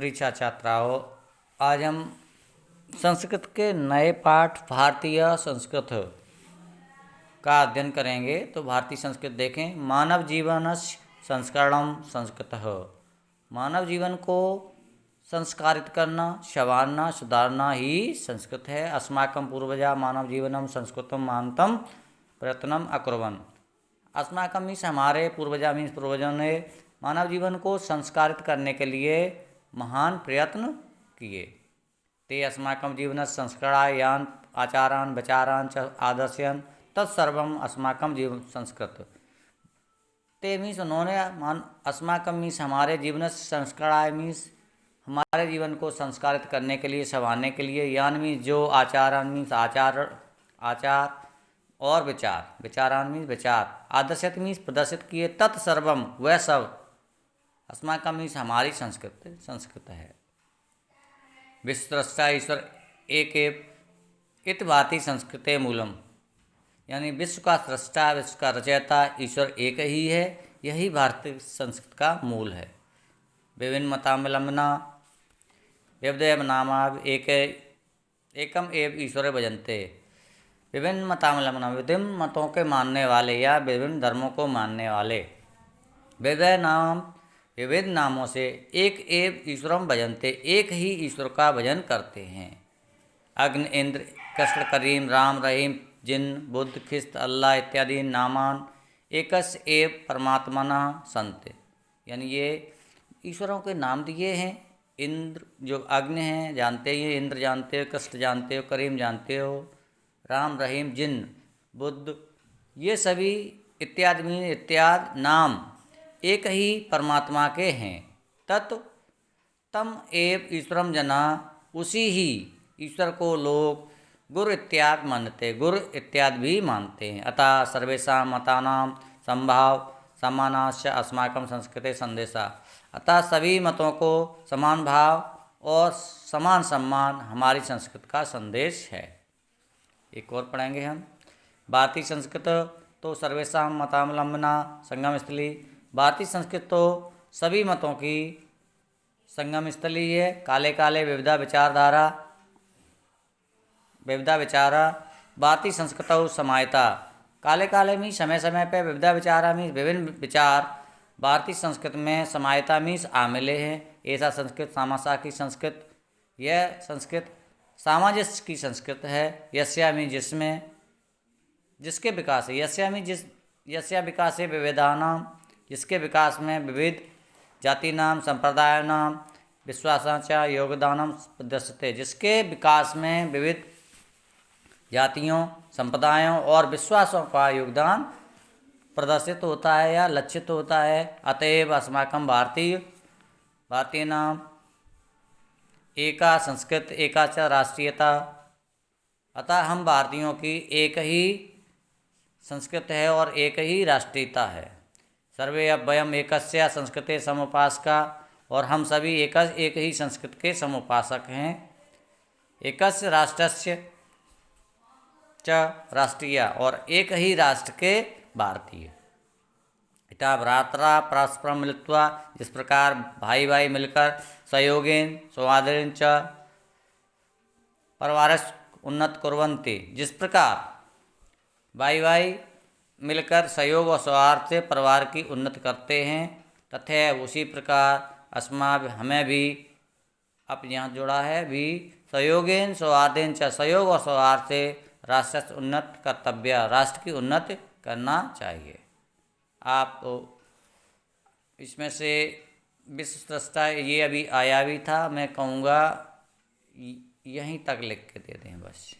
प्रिय छात्राओं, आज हम संस्कृत के नए पाठ भारतीय संस्कृत का अध्ययन करेंगे। तो भारतीय संस्कृत देखें। मानव जीवनस्य संस्करणम संस्कृतः। मानव जीवन को संस्कारित करना, संवारना, सुधारना ही संस्कृत है। अस्माकं पूर्वजा मानव जीवनम संस्कृतम मानतम प्रयत्नम अकुर्वन्। अस्माकं मीन्स हमारे पूर्वजा मीन्स पूर्वजों ने मानव जीवन को संस्कारित करने के लिए महान प्रयत्न किए। ते अस्माकं जीवनस्य संस्काराय यान आचारान विचारान च आदर्शयन् तत्सर्वम् अस्माकं जीवन संस्कृत। ते मीन्स उन्होंने अस्माकं मीन्स हमारे जीवन संस्काराय मीन्स हमारे जीवन को संस्कारित करने के लिए, संवारने के लिए, यान मीन्स जो आचारान मीन्स आचार और विचारान मीन्स विचार, आदर्शत मीन्स प्रदर्शित किए, तत्सर्वम वह सब, अस्माकं मीन्स हमारी संस्कृत है। विश्वस्रष्टा ईश्वर एक एव इत भारतीय संस्कृते मूलम। यानी विश्व का सृष्टा, विश्व का रचयिता ईश्वर एक ही है, यही भारतीय संस्कृत का मूल है। विभिन्न मतावलंबना व्यवदय नामा एकम एव ईश्वर भजन्ते। विभिन्न मतावलंबना विभिन्न मतों के मानने वाले या विभिन्न धर्मों को मानने वाले विविध नामों से एक एव ईश्वरम भजन्ते, एक ही ईश्वर का भजन करते हैं। अग्नि, इंद्र, कृष्ण, करीम, राम, रहीम, जिन, बुद्ध, ख्रिस्त, अल्लाह इत्यादि नामान एकस्य एव परमात्मना संत। यानी ये ईश्वरों के नाम दिए हैं। इंद्र जो अग्नि हैं जानते ही, इंद्र जानते हो, कृष्ण जानते हो, करीम जानते हो, राम, रहीम, जिन, बुद्ध, ये सभी इत्यादि नाम एक ही परमात्मा के हैं। तम एव ईश्वरम जना, उसी ही ईश्वर को लोग गुरु इत्यादि मानते, गुरु इत्यादि भी मानते हैं। अतः सर्वेषां मतानां संभाव समानाश्च अस्माकं संस्कृते संदेशा। अतः सभी मतों को समान भाव और समान सम्मान हमारी संस्कृत का संदेश है। एक और पढ़ेंगे हम। भारतीय संस्कृत तो सर्वेषां मतावलंबना संगम स्थली। भारतीय संस्कृत तो सभी मतों की संगम स्थली है। काले काले विविधा विचारा भारतीय संस्कृत समायता। काले काले में समय समय पर विविधा विचारा में विभिन्न विचार भारतीय संस्कृत में समायता मीन्स आमिले हैं। ऐसा संस्कृत सामासा की संस्कृत, यह संस्कृत सामंजस्य की संस्कृत है। यस्या में जिसमें, जिसके विकास है, यस्या में यस्या विकास है विविधानाम, जिसके विकास में विविध जाति नाम संप्रदाय नाम विश्वासाचा योगदानम प्रदर्शित। जिसके विकास में विविध जातियों, संप्रदायों और विश्वासों का योगदान प्रदर्शित होता है या लक्षित होता है। अतएव अस्माकं भारतीय नाम एका संस्कृत एका च राष्ट्रीयता। अतः हम भारतीयों की एक ही संस्कृत है और एक ही राष्ट्रीयता है। सर्वे अब वयम एकस्य संस्कृते समुपासका, और हम सभी एक ही संस्कृत के समुपासक हैं। एकस्य राष्ट्रस्य च राष्ट्रीय, और एक ही राष्ट्र के भारतीय। इता भ्रात्रा परस्परम मिलित्वा, जिस प्रकार भाई भाई मिलकर सहयोगेन सौहार्देन च परिवारस्य उन्नत कुर्वन्ति। जिस प्रकार भाई भाई मिलकर सहयोग और सौहार्द से परिवार की उन्नति करते हैं, तथा उसी प्रकार हमें भी, अब यहाँ जोड़ा है भी, सहयोगेन सौहार्देन च, सहयोग और सौहार्द से राष्ट्र उन्नत कर्तव्य, राष्ट्र की उन्नति करना चाहिए। आप इसमें से विश्व सृष्टा ये अभी आया भी था, मैं कहूँगा यहीं तक लिख के दे दें बस।